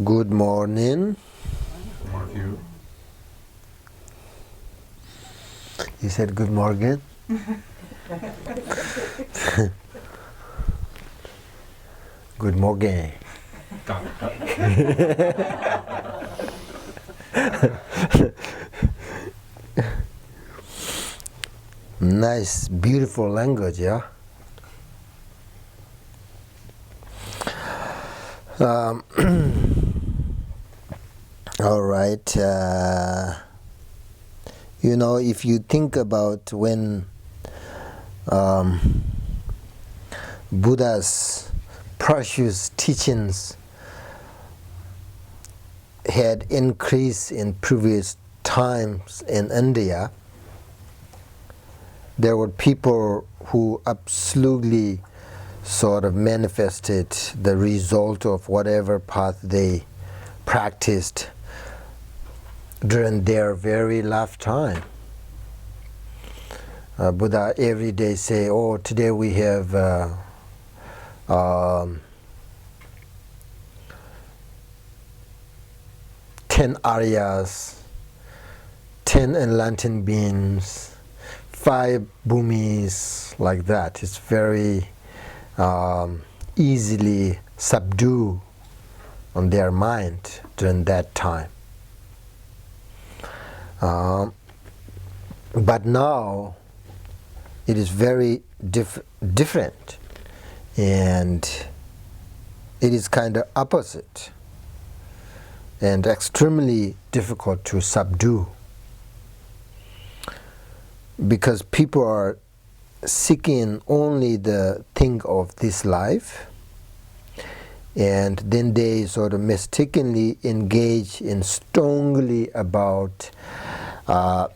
Good morning. Morning. You said good morning? Good morning. Nice, beautiful language, yeah? All right. If you think about when Buddha's precious teachings had increased in previous times in India, there were people who absolutely sort of manifested the result of whatever path they practiced during their very lifetime. Buddha every day say, "Oh, today we have 10 Aryas, 10 enlightened beings, 5 bhumis," like that. It's very easily subdued on their mind during that time. But now it is very different, and it is kind of opposite and extremely difficult to subdue, because people are seeking only the thing of this life, and then they sort of mistakenly engage in strongly about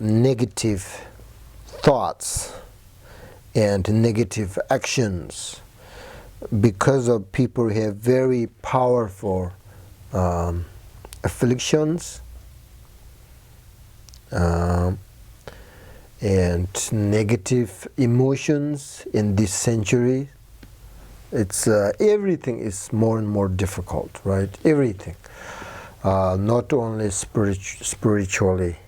negative thoughts and negative actions, because of people who have very powerful afflictions and negative emotions in this century. It's everything is more and more difficult, right? Everything, not only spiritually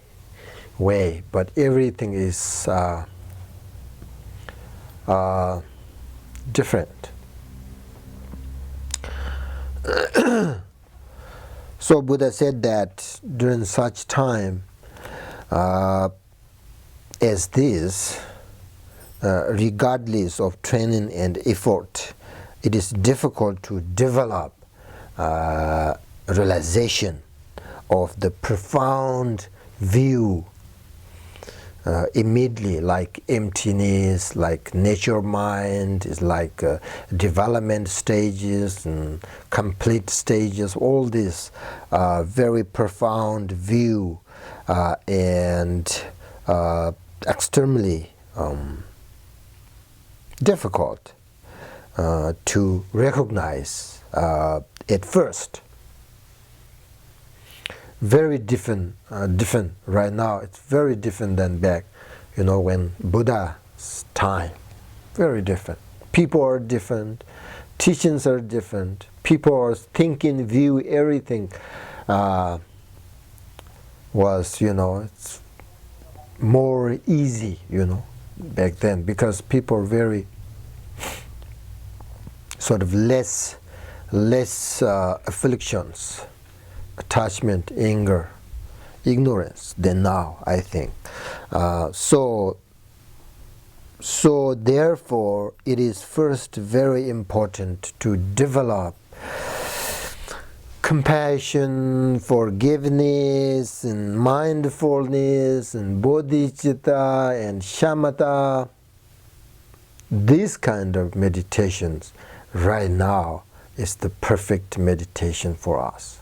way, but everything is different. So Buddha said that during such time as this, regardless of training and effort, it is difficult to develop realization of the profound view immediately, like emptiness, like nature mind, is like development stages and complete stages, all this very profound view and extremely difficult to recognize at first. Very different right now. It's very different than back, when Buddha's time. Very different. People are different. Teachings are different. People are thinking, view, everything was, it's more easy, back then, because people are very sort of less afflictions, attachment, anger, ignorance than now, I think. So therefore, it is first very important to develop compassion, forgiveness, and mindfulness, and bodhicitta, and shamatha. These kind of meditations right now is the perfect meditation for us,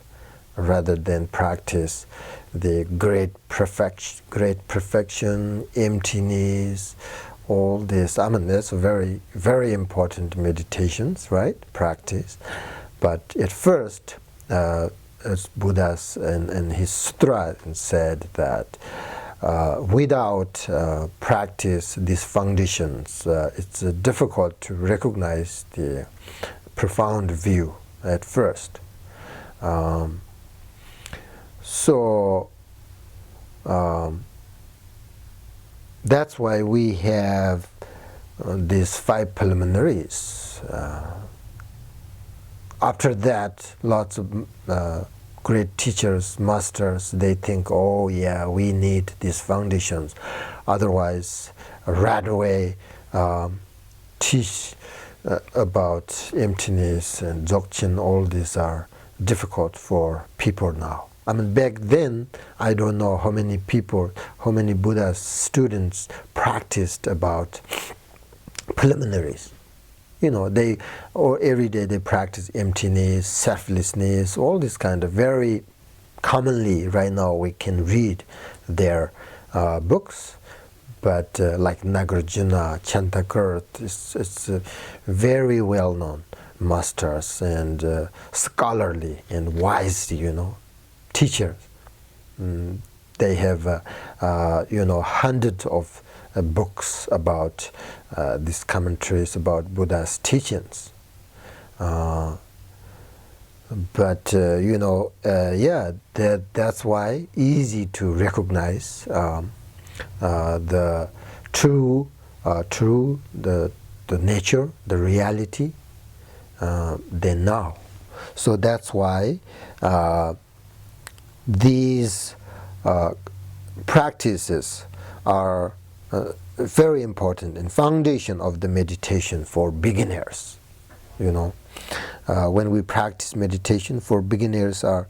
rather than practice the great perfection, emptiness, all this. I mean, that's very, very important meditations, right? Practice. But at first, as Buddha in his sutra said that without practice, these foundations, it's difficult to recognize the profound view at first. So that's why we have these 5 preliminaries. After that, lots of great teachers, masters, they think, oh yeah, we need these foundations. Otherwise, right away teach about emptiness and dzogchen. All these are difficult for people now. I mean, back then, I don't know how many people, how many Buddha students practiced about preliminaries. You know, every day they practice emptiness, selflessness, all this kind of very commonly right now we can read their books. But like Nagarjuna, Chantakurt, it's very well-known masters and scholarly and wise, teachers. They have, hundreds of books about these commentaries about Buddha's teachings. That's why easy to recognize the true, the nature, the reality, than now. So that's why these practices are very important and foundation of the meditation for beginners. When we practice meditation for beginners are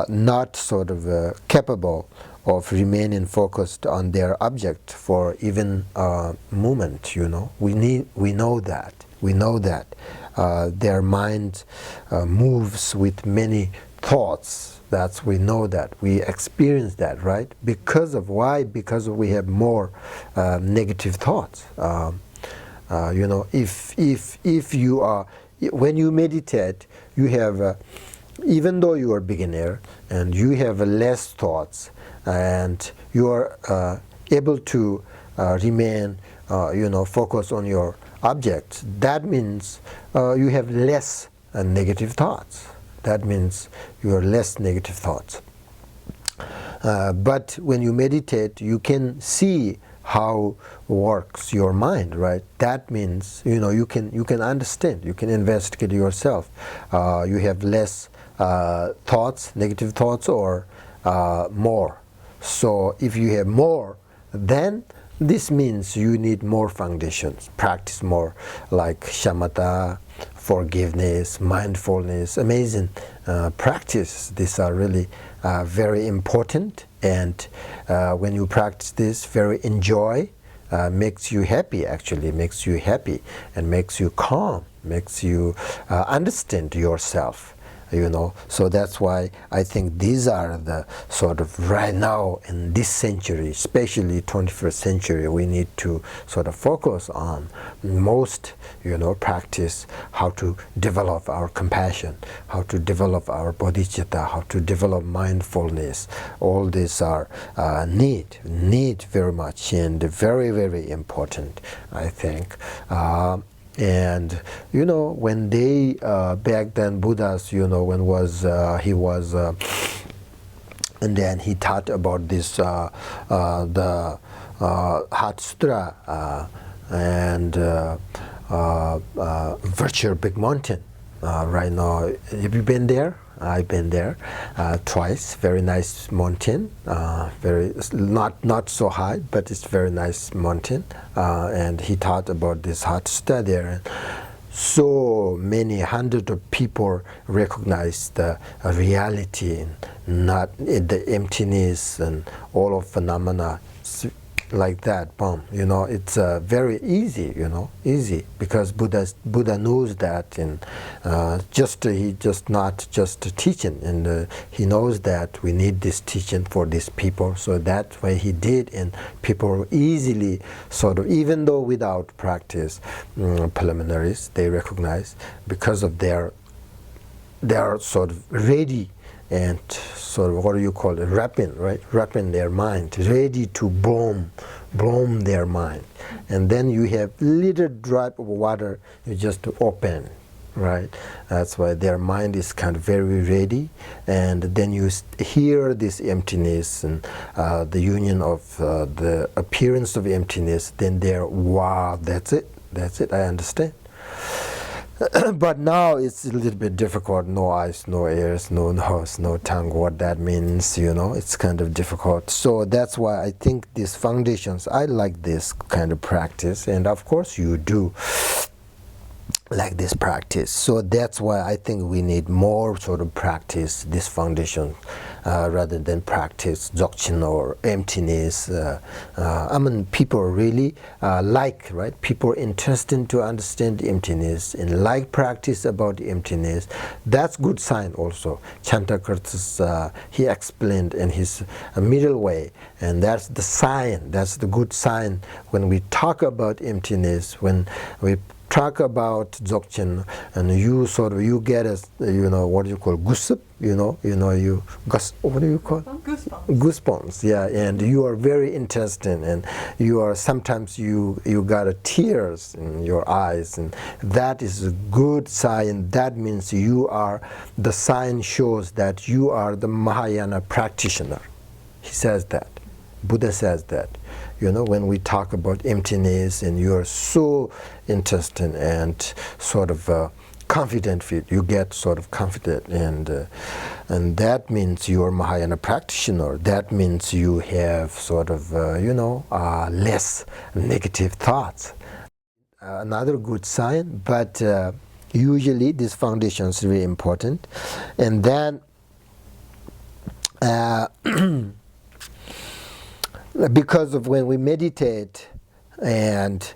not sort of capable of remaining focused on their object for even a moment. We know that their mind moves with many thoughts. We know that, we experience that, right? Because of why? Because we have more negative thoughts. If you are, when you meditate, you have, even though you are beginner and you have less thoughts, and you are able to remain, focus on your object. That means you have less negative thoughts. That means you are less negative thoughts. But when you meditate, you can see how works your mind, right? That means you can understand, you can investigate yourself. You have less thoughts, negative thoughts, or more. So if you have more, then this means you need more foundations, practice more, like shamatha, forgiveness, mindfulness, amazing practice. These are really very important, and when you practice this, very enjoy, makes you happy, actually makes you happy and makes you calm, makes you understand yourself. So that's why I think these are the sort of right now in this century, especially 21st century, we need to sort of focus on most, practice how to develop our compassion, how to develop our bodhicitta, how to develop mindfulness. All these are need very much and very, very important, I think. And when they back then Buddhas, when was he was, and then he taught about this the Heart Sutra and Virtual Big Mountain. Right now, have you been there? I've been there twice. Very nice mountain. Very not so high, but it's very nice mountain. And he taught about this Heart Sutra there. And so many hundreds of people recognize the reality, not the emptiness and all of phenomena. Like that, boom. It's very easy. Easy because Buddha knows that, and he just not just teaching, and he knows that we need this teaching for these people. So that way he did, and people easily sort of, even though without practice preliminaries, they recognize because of they are sort of ready. And sort of, what do you call it, wrapping their mind, ready to bloom their mind. And then you have little drop of water, you just open, right? That's why their mind is kind of very ready, and then you hear this emptiness and the union of the appearance of emptiness, then they're, wow, that's it, I understand. But now it's a little bit difficult. No eyes, no ears, no nose, no tongue. What that means, it's kind of difficult. So that's why I think these foundations, I like this kind of practice, and of course you do like this practice. So that's why I think we need more sort of practice this foundation rather than practice dzogchen or emptiness. I mean, people really like, right? People are interested to understand emptiness and like practice about emptiness. That's good sign also. Chantakartas, he explained in his middle way, and that's the sign, that's the good sign when we talk about emptiness, when we talk about dzogchen, and you get a, what do you call, goosebumps, what do you call? Goosebumps, yeah, and you are very interested, and you are, sometimes you got a tears in your eyes, and that is a good sign. That means the sign shows that you are the Mahayana practitioner. He says that. Buddha says that. When we talk about emptiness and you are so interested and sort of confident, you get sort of confident, and that means you are Mahayana practitioner. That means you have sort of, less negative thoughts. Another good sign, but usually this foundation is very important. And then because of when we meditate and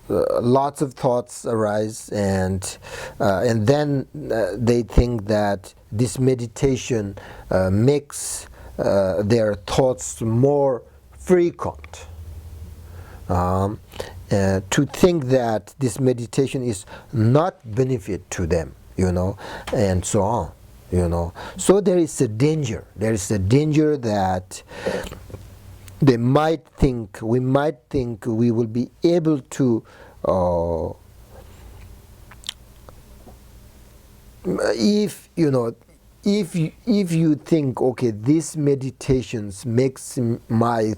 lots of thoughts arise, and then they think that this meditation makes their thoughts more frequent. To think that this meditation is not benefit to them, and so on, So there is a danger. There is a danger that we might think we will be able to if you think, okay, this meditations makes my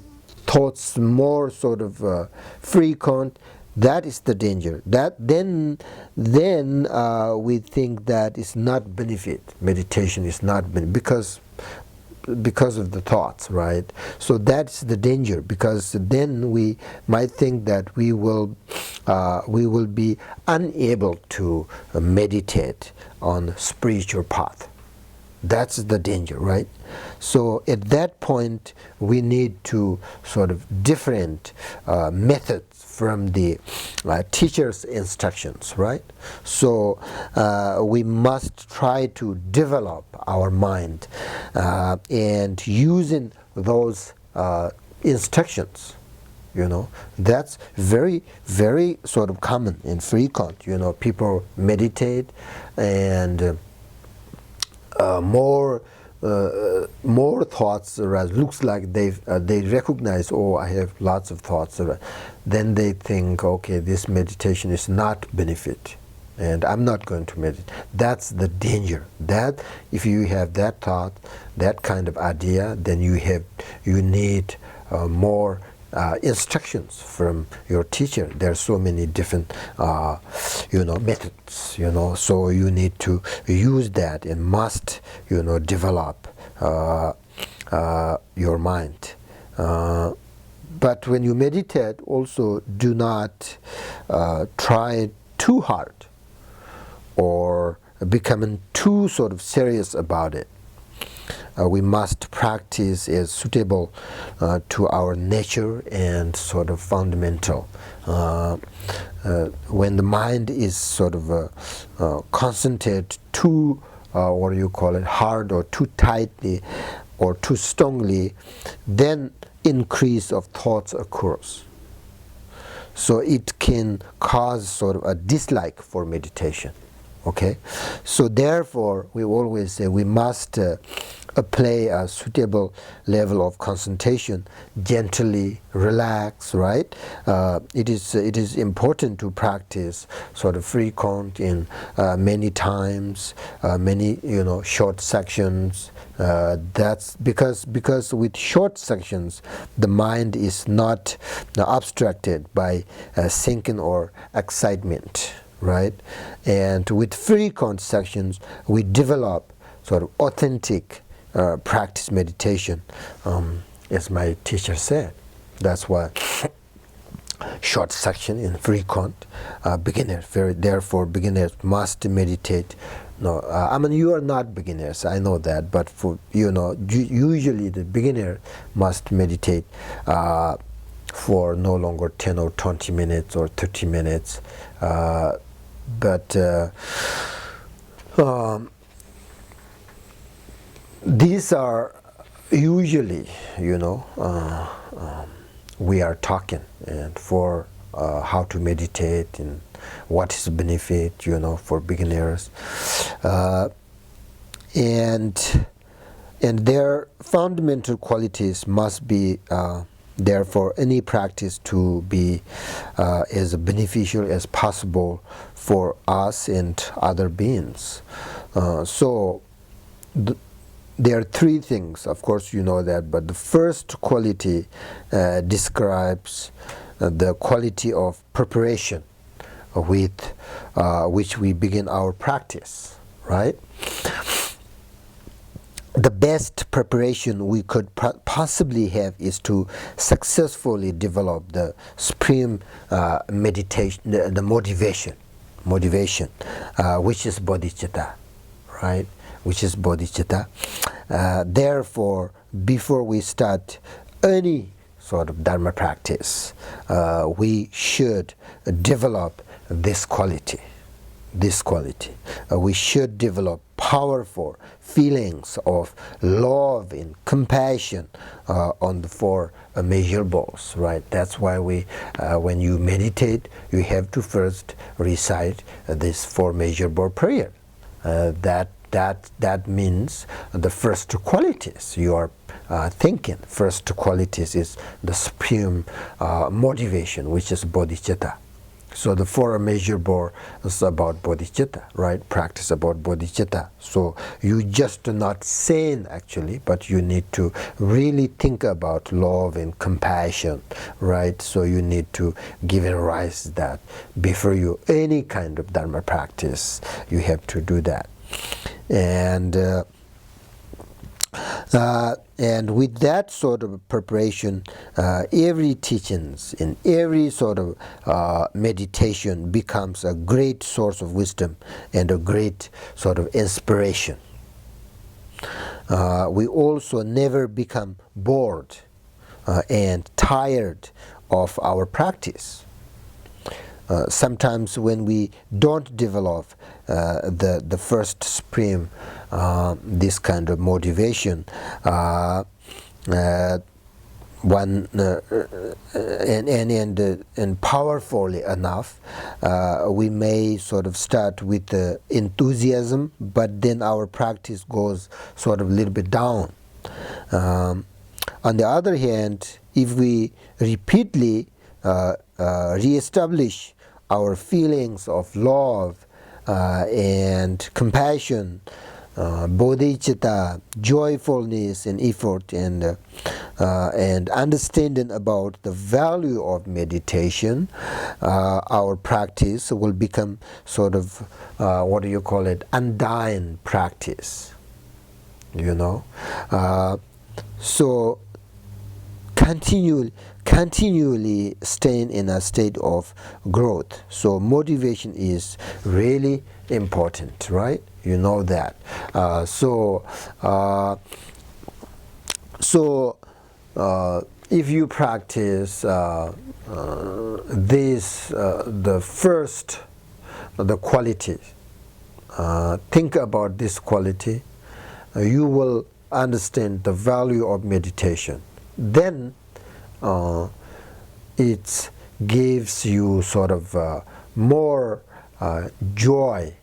thoughts more sort of frequent, that is the danger. That then we think that it's not benefit. Meditation is not benefit because of the thoughts, right? So that's the danger, because then we might think that we will be unable to meditate on spiritual path. That's the danger, right? So at that point we need to sort of different methods from the teacher's instructions, right? So we must try to develop our mind and using those instructions. That's very, very sort of common and frequent. People meditate and more thoughts arise. Looks like they recognize, oh, I have lots of thoughts arise. Then they think, okay, this meditation is not benefit, and I'm not going to meditate. That's the danger. That if you have that thought, that kind of idea, then you need more instructions from your teacher. There are so many different methods, so you need to use that and must develop your mind. But when you meditate, also do not try too hard or becoming too sort of serious about it. We must practice as suitable to our nature and sort of fundamental. When the mind is sort of concentrated too, what do you call it, hard or too tightly or too strongly, then increase of thoughts occurs. So it can cause sort of a dislike for meditation. Okay, so therefore we always say we must apply a suitable level of concentration, gently relax, right? It is important to practice sort of frequent in many times, many short sections. That's because with short sections the mind is not abstracted by thinking or excitement, right? And with frequent sections we develop sort of authentic practice meditation, as my teacher said. That's why short section in frequent beginners. Therefore, beginners must meditate. No, I mean you are not beginners. I know that, but for usually the beginner must meditate for no longer 10 or 20 minutes or 30 minutes. But these are usually, we are talking and for how to meditate and what is the benefit, for beginners, and their fundamental qualities must be there for any practice to be as beneficial as possible for us and other beings. There are three things, of course you know that, but the first quality describes the quality of preparation with which we begin our practice, right? The best preparation we could possibly have is to successfully develop the supreme meditation, the motivation, which is bodhicitta, right? Which is bodhicitta. Therefore, before we start any sort of dharma practice, we should develop this quality. We should develop powerful feelings of love and compassion on the four measurables, right? That's why when you meditate, you have to first recite this four measurable prayer. That means the first qualities you are thinking. First qualities is the supreme motivation, which is bodhicitta. So the four measurable is about bodhicitta, right? Practice about bodhicitta. So you just not saying actually, but you need to really think about love and compassion, right? So you need to give a rise to that before you any kind of dharma practice. You have to do that. And with that sort of preparation, every teachings in every sort of meditation becomes a great source of wisdom and a great sort of inspiration. We also never become bored and tired of our practice. Sometimes when we don't develop the first supreme this kind of motivation, and powerfully enough, we may sort of start with enthusiasm, but then our practice goes sort of a little bit down. On the other hand, if we repeatedly re-establish our feelings of love and compassion, bodhicitta, joyfulness and effort, and understanding about the value of meditation, our practice will become sort of undying practice. So continually staying in a state of growth. So motivation is really important, right? You know that. If you practice the quality, think about this quality, you will understand the value of meditation. Then it gives you sort of more joy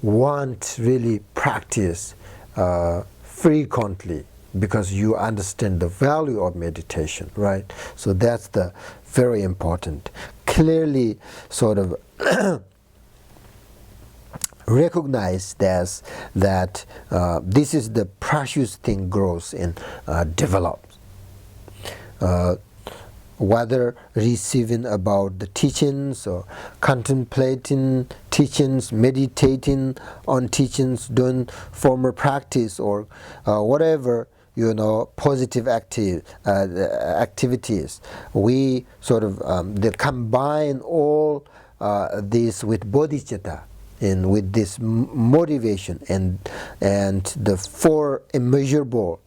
want really practice frequently because you understand the value of meditation, right? So that's the very important. Clearly, sort of recognize that this is the precious thing grows and develops. Whether receiving about the teachings or contemplating teachings, meditating on teachings, doing former practice or whatever, positive activities, we sort of they combine all this with bodhicitta and with this motivation and the four immeasurable.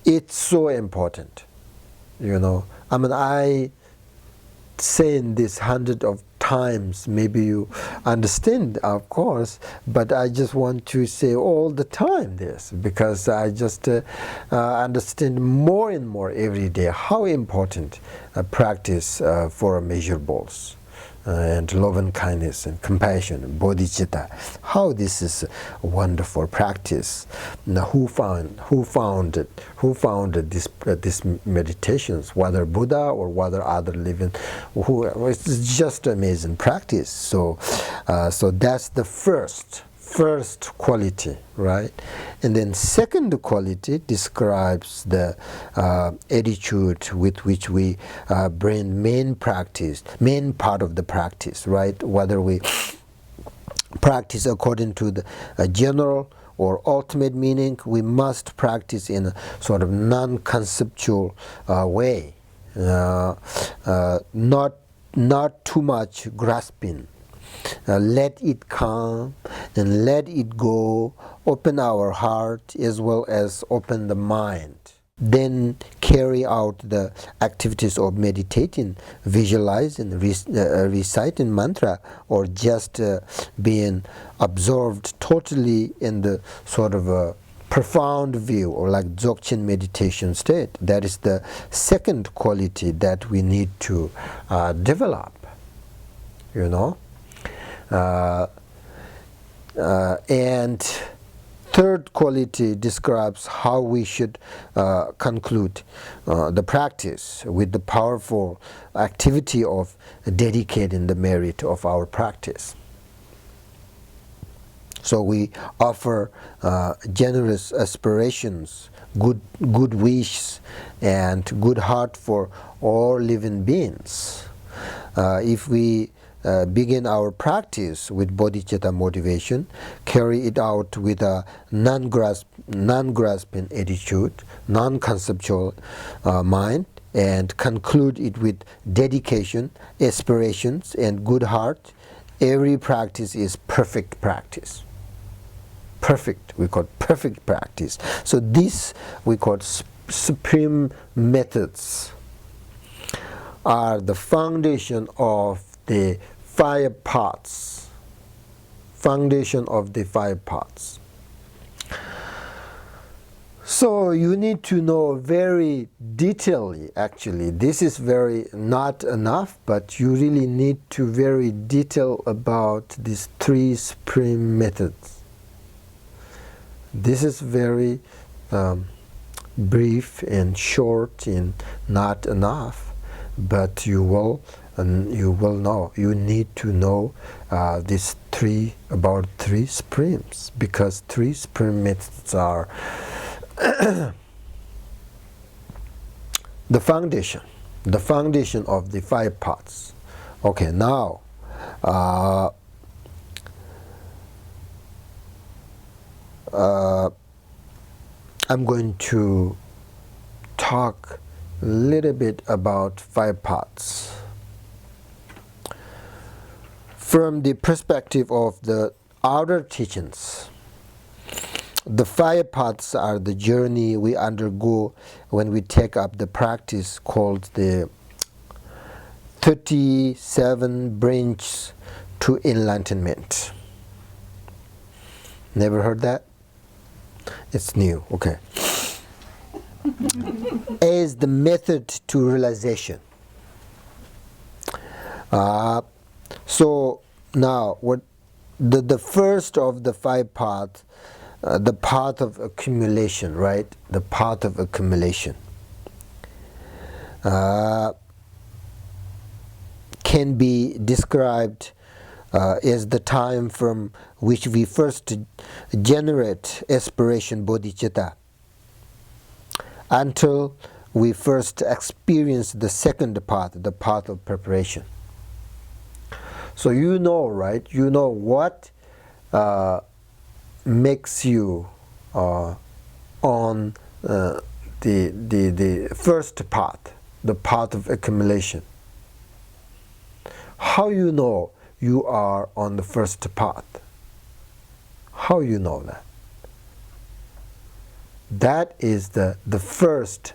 It's so important, I saying this hundreds of times, maybe you understand, of course, but I just want to say all the time this, because I just understand more and more every day how important practice for measurables. And love and kindness and compassion and bodhicitta, how this is a wonderful practice. Now, who founded this meditations? Whether Buddha or whether other living, it's just amazing practice. So that's the first quality, right? And then second quality describes the attitude with which we bring main part of the practice, right? Whether we practice according to the general or ultimate meaning, we must practice in a sort of non-conceptual way, not too much grasping. Let it come and let it go, open our heart as well as open the mind. Then carry out the activities of meditating, visualizing, reciting mantra, or just being absorbed totally in the sort of a profound view, or like Dzogchen meditation state. That is the second quality that we need to develop, and third quality describes how we should conclude the practice with the powerful activity of dedicating the merit of our practice. So we offer generous aspirations, good wishes, and good heart for all living beings. If we begin our practice with bodhicitta motivation, carry it out with a non-grasping attitude, non-conceptual mind, and conclude it with dedication, aspirations, and good heart, every practice is perfect practice. Perfect, we call perfect practice. So this we call supreme methods are the foundation of the 5 parts. Foundation of the 5 parts. So you need to know very detailedly, actually. This is very not enough, but you really need to very detail about these 3 supreme methods. This is very brief and short and not enough, but you will know. You need to know these 3 supremes, because 3 supreme methods are the foundation of the 5 parts. Okay, now I'm going to talk a little bit about 5 parts from the perspective of the outer teachings. The 5 parts are the journey we undergo when we take up the practice called the 37 branches to enlightenment. Never heard that? It's new, okay. A is the method to realization. So now, what the first of the 5 paths, the path of accumulation, right? The path of accumulation can be described as the time from which we first generate aspiration bodhicitta until we first experience the second path, the path of preparation. So you know, right? You know what makes you on the first path, the path of accumulation. How you know you are on the first path? How you know that? That is the first.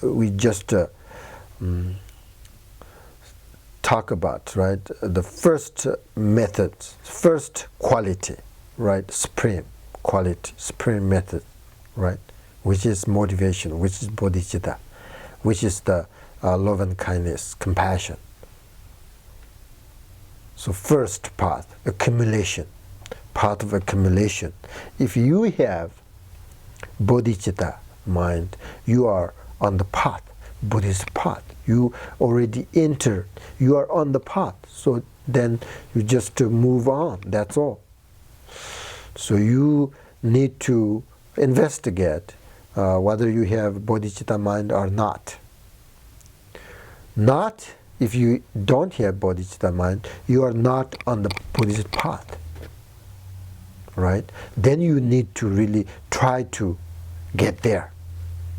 We just talk about, right? The first method, first quality, right? Supreme quality, supreme method, right? Which is motivation, which is bodhicitta, which is the love and kindness, compassion. So first path, accumulation, path of accumulation. If you have bodhicitta mind, you are on the path, Buddhist path. You already entered, you are on the path. So then you just move on, that's all. So you need to investigate whether you have bodhicitta mind or not. Not if you don't have bodhicitta mind, you are not on the Buddhist path, right? Then you need to really try to get there,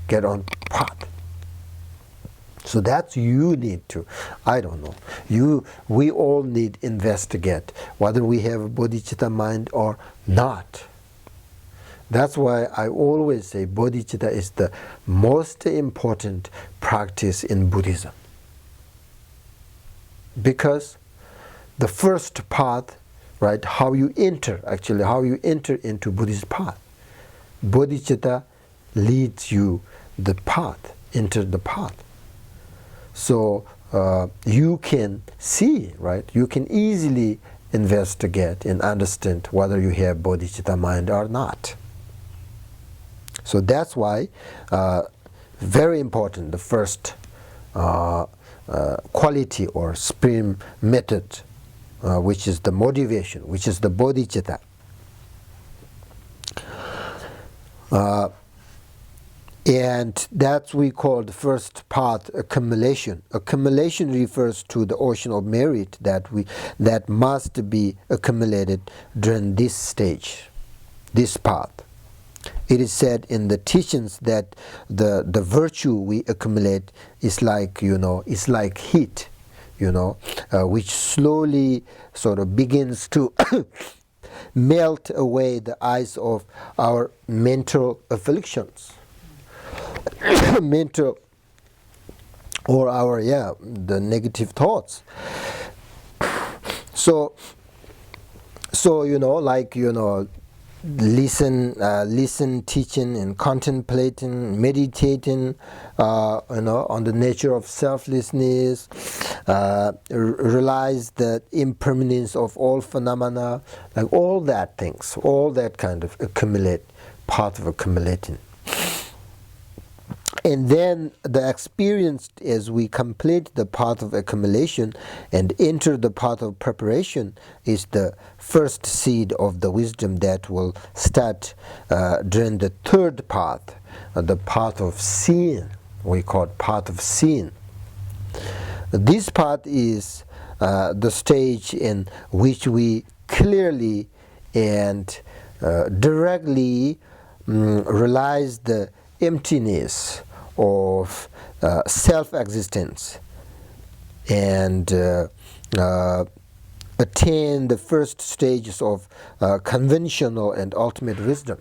get on path. So that's you need to, I don't know. We all need investigate whether we have a bodhicitta mind or not. That's why I always say bodhicitta is the most important practice in Buddhism. Because the first path, right, how you enter into Buddhist path. Bodhicitta leads you the path, enter the path. So you can see, right, you can easily investigate and understand whether you have bodhicitta mind or not. So that's why very important, the first quality or supreme method, which is the motivation, which is the bodhicitta. And that's we call the first path accumulation. Accumulation refers to the ocean of merit that must be accumulated during this stage, this path. It is said in the teachings that the virtue we accumulate is like, is like heat, which slowly sort of begins to melt away the ice of our mental afflictions. Mental or our the negative thoughts. So listen, teaching and contemplating, meditating on the nature of selflessness, realize the impermanence of all phenomena, like all that things, all that kind of part of accumulating. And then the experience as we complete the path of accumulation and enter the path of preparation is the first seed of the wisdom that will start during the third path, the path of seeing. We call it path of seeing. This path is the stage in which we clearly and directly realize the emptiness of self-existence and attain the first stages of conventional and ultimate wisdom.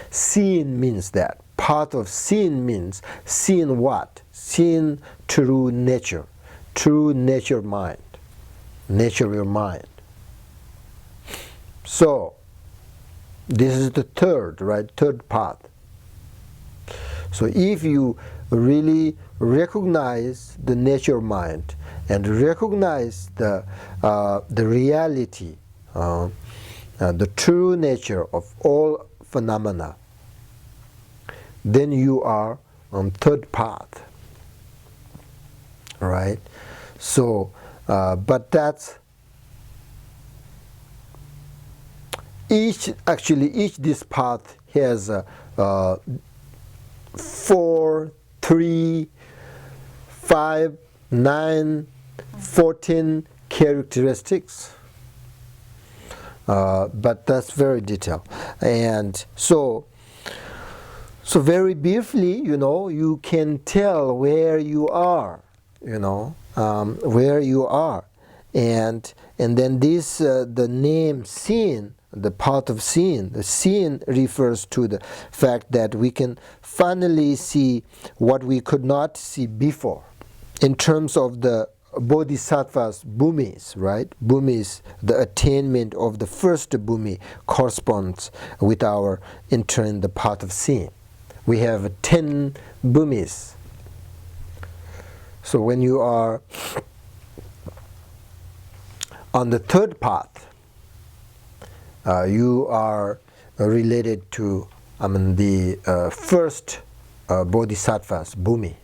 Seeing means that. Part of seeing means seeing what? Seeing true nature mind, natural mind. So this is the third path. So if you really recognize the nature mind and recognize the reality, the true nature of all phenomena, then you are on third path. Right? So, but that's each this path has 4, 3, 5, 9, 14 characteristics. But that's very detailed. And so very briefly, you can tell where you are, where you are. And then this, the name seeing, the path of seeing, the seeing refers to the fact that we can finally see what we could not see before. In terms of the bodhisattvas, bhumis, right? Bhumis, the attainment of the first bhumi corresponds with our entering the path of seeing. We have 10 bhumis. So when you are on the third path, you are related to the first bodhisattvas, bhumi.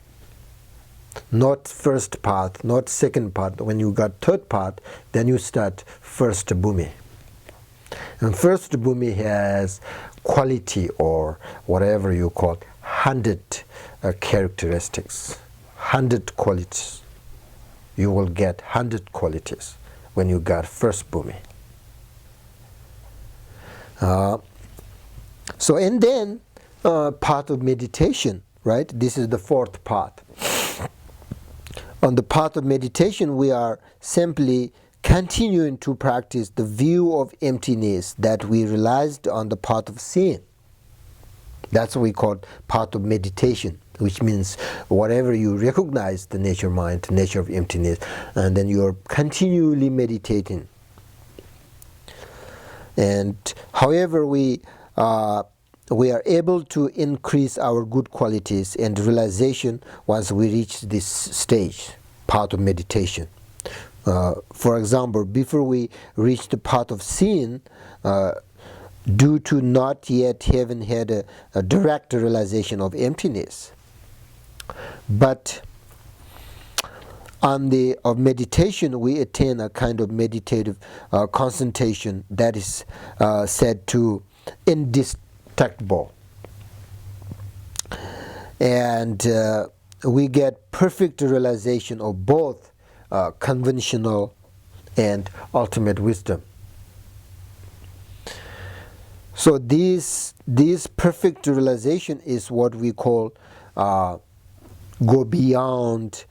Not first path, not second path. When you got third path, then you start first bhumi. And first bhumi has quality, or whatever you call, 100 characteristics, 100 qualities. You will get 100 qualities when you got first bhumi. So, and then path of meditation, right? This is the fourth path. On the path of meditation, we are simply continuing to practice the view of emptiness that we realized on the path of seeing. That's what we call path of meditation, which means whatever you recognize the nature of mind, the nature of emptiness, and then you are continually meditating. And however we are able to increase our good qualities and realization once we reach this stage, path of meditation. For example, before we reach the path of seeing, due to not yet having had a direct realization of emptiness, but on the of meditation, we attain a kind of meditative concentration that is said to indestructible, and we get perfect realization of both conventional and ultimate wisdom. So this perfect realization is what we call go beyond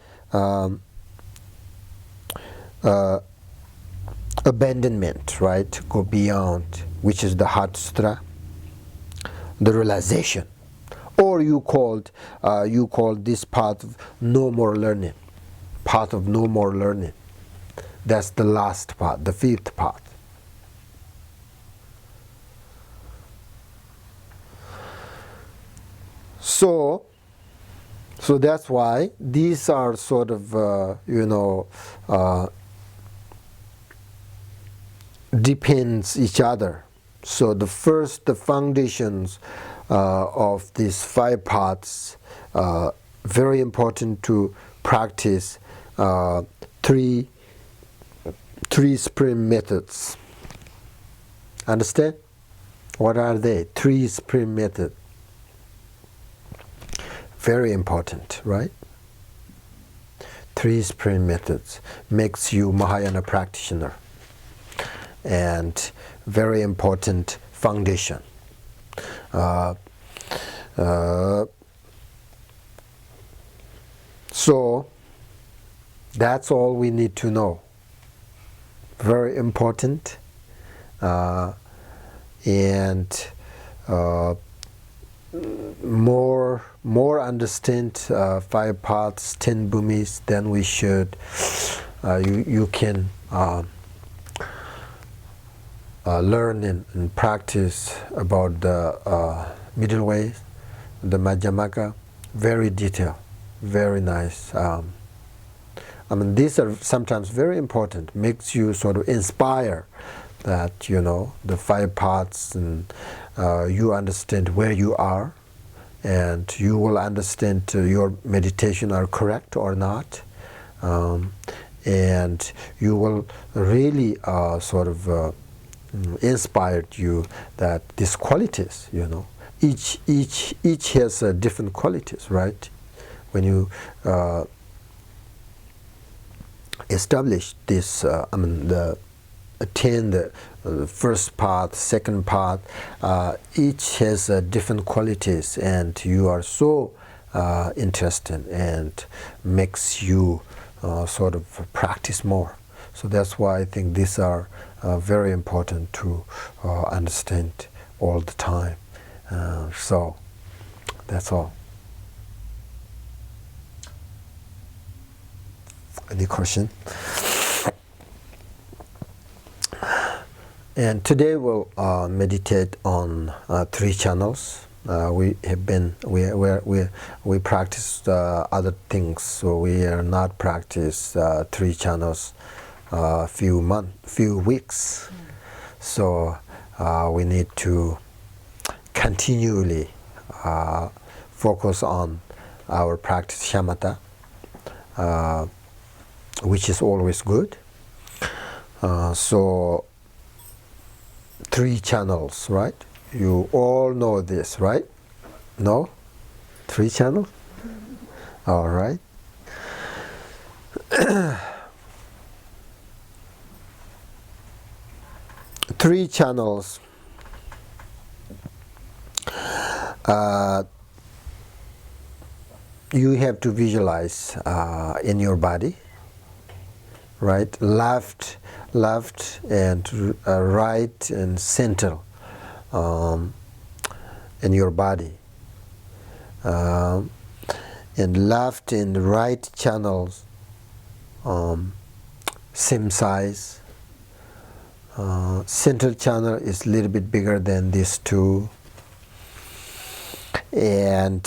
abandonment, right? Go beyond, which is the Hatsutra, the realization, or you call this path of no more learning, path of no more learning. That's the last path, the fifth path. So that's why these are sort of depends each other. So the foundations of these 5 paths, very important to practice 3 spring methods. Understand? What are they? 3 spring methods. Very important, right? 3 spring methods makes you Mahayana practitioner, and very important foundation. So that's all we need to know. Very important, and more understand 5 paths, 10 bhumis, then we should you can learn and practice about the middle way, the Madhyamaka. Very detailed, very nice. I mean, these are sometimes very important, makes you sort of inspire that, the 5 parts, and you understand where you are, and you will understand your meditation are correct or not, and you will really inspired you that these qualities, each has different qualities, right? When you establish this, attain the first part, second part, each has different qualities, and you are so interested, and makes you practice more. So that's why I think these are very important to understand all the time. So that's all. Any question? And today we'll meditate on 3 channels. We practice other things, so we are not practice 3 channels few weeks. So we need to continually focus on our practice shamatha, which is always good. So 3 channels, right? You all know this, right? No? 3 channels? All right. 3 channels. You have to visualize in your body, right? Left and right and center in your body. And left and right channels same size. Central channel is a little bit bigger than these 2. And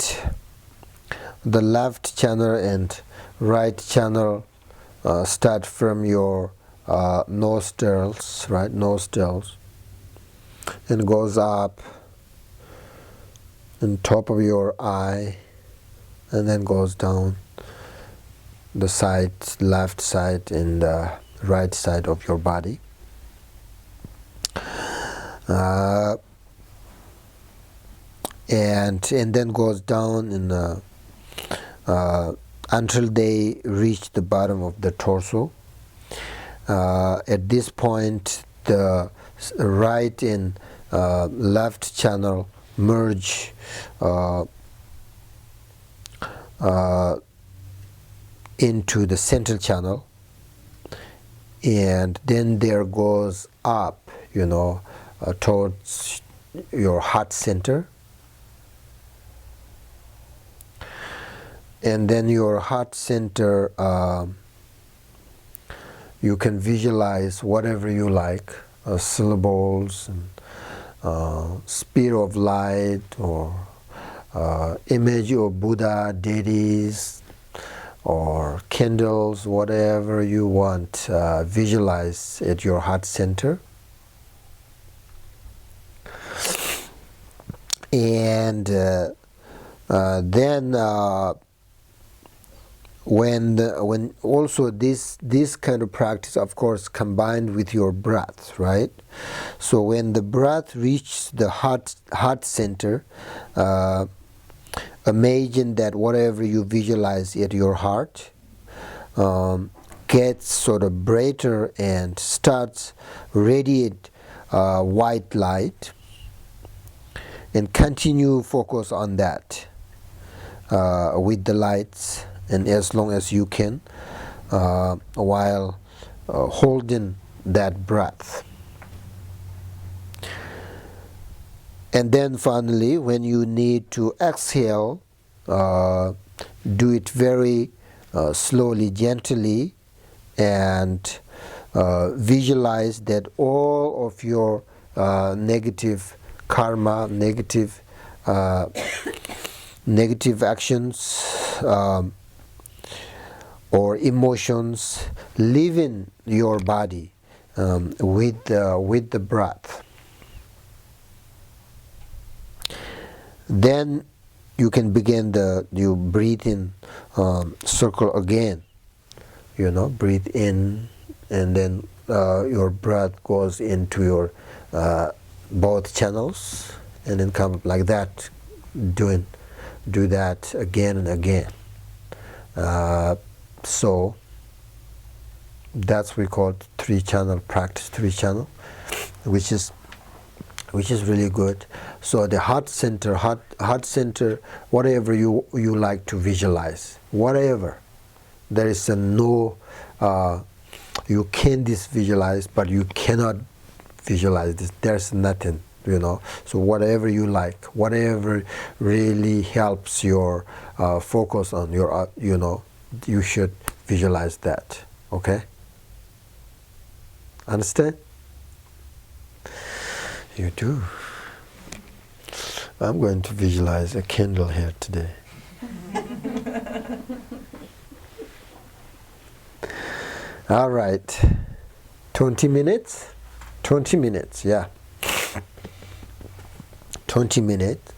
the left channel and right channel start from your nostrils, right? Nostrils, and goes up on top of your eye, and then goes down the side, left side and right side of your body. And then goes down in until they reach the bottom of the torso. At this point, the right and left channel merge into the central channel, and then there goes up, towards your heart center. And then your heart center, you can visualize whatever you like, syllables, and spear of light, or image of Buddha, deities, or candles, whatever you want, visualize at your heart center. And then when also this kind of practice, of course, combined with your breath, right? So when the breath reaches the heart center, imagine that whatever you visualize at your heart gets sort of brighter and starts radiate white light, and continue focus on that with the lights, and as long as you can, while holding that breath. And then finally, when you need to exhale, do it very slowly, gently, and visualize that all of your negative karma, negative actions, or emotions leaving your body with the breath. Then you can begin you breathe in circle again. Breathe in, and then your breath goes into your both channels, and then come like that. Do that again and again. So that's we call three-channel practice, three-channel, which is really good. So the heart center, whatever you like to visualize, whatever. There is no, you can visualize, but you cannot visualize this. There's nothing, So whatever you like, whatever really helps your focus on your, you should visualize that. Okay? Understand? You do. I'm going to visualize a candle here today. All right. 20 minutes? 20 minutes, yeah. 20 minutes.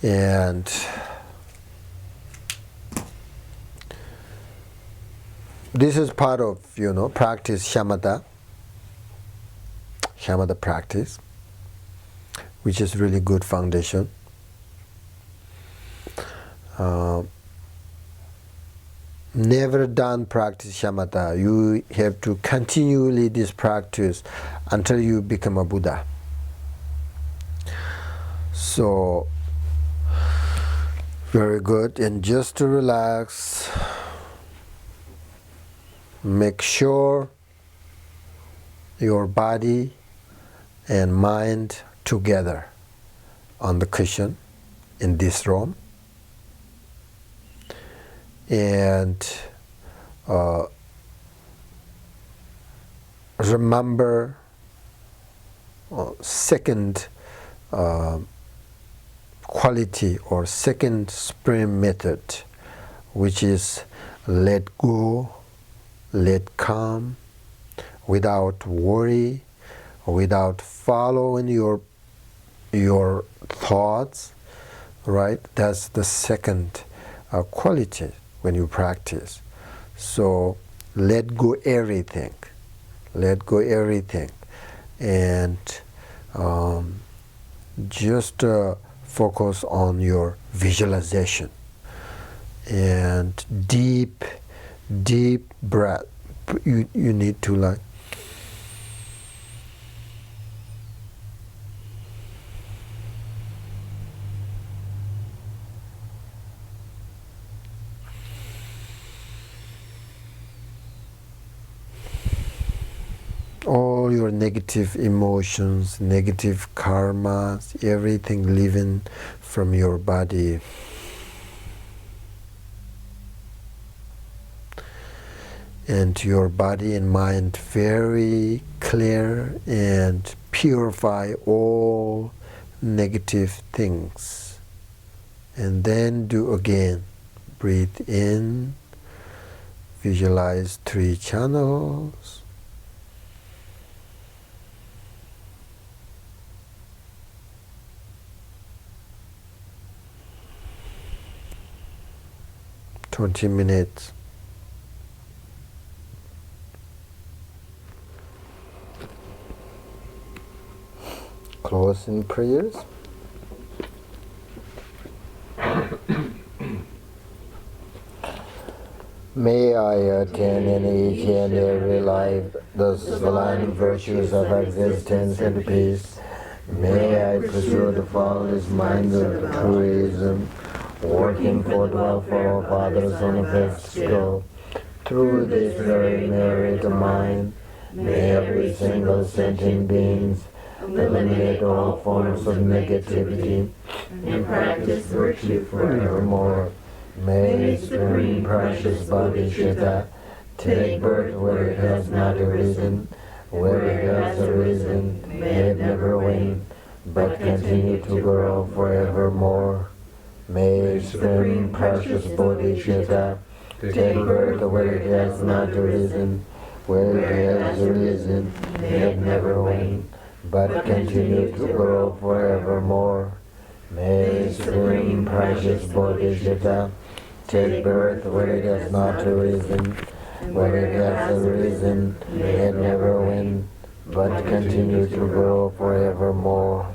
And this is part of, practice shamatha practice, which is really good foundation. Never done practice shamatha. You have to continually this practice until you become a Buddha. So, very good. And just to relax, make sure your body and mind together on the cushion in this room. And remember second quality or second spring method, which is let go, let come, without worry, without following your thoughts, right? That's the second quality when you practice. So let go everything, and just focus on your visualization and deep breath. You need to like all your negative emotions, negative karmas, everything leaving from your body. And your body and mind very clear and purify all negative things. And then do again. Breathe in, visualize 3 channels. "20 minutes. Closing prayers. May I attain in each and every life the sublime virtues of existence and peace. May I pursue the flawless mind of truism, working for the welfare of others on a best skill. Through this very merit of mine, may every single sentient being eliminate all forms of negativity and practice virtue forevermore. May Supreme Precious Bodhicitta take birth where it has not arisen, where it has arisen, may it never wane, but continue to grow forevermore. May Supreme Precious Bodhicitta take birth when it has not arisen, when it has arisen, may it never wane, but continue to grow forevermore. May Supreme Precious Bodhicitta take birth when it has not arisen, when it has arisen, may it never wane, but continue to grow forevermore.